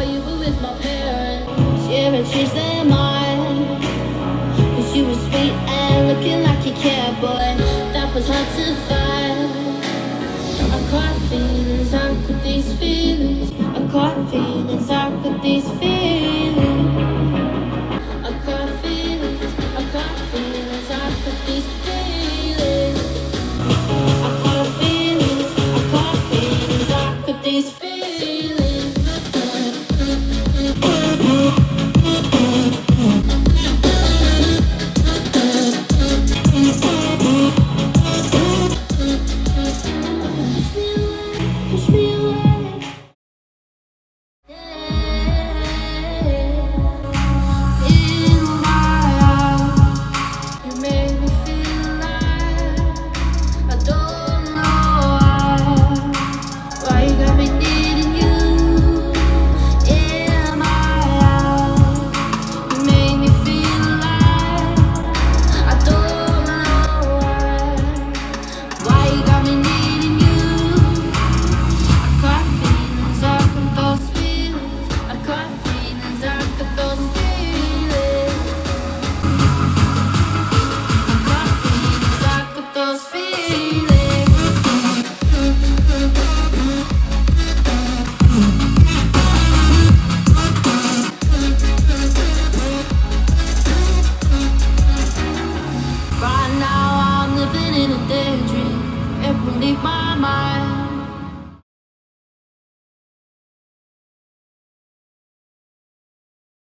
while you were with my parents. You ever changed their mind? Cause you were sweet and looking like you cared, boy. That was hard to find. I caught feelings, how could these feelings? I caught feelings, how could these feelings? I caught feelings, how could these feelings? I caught feelings, how could these feelings?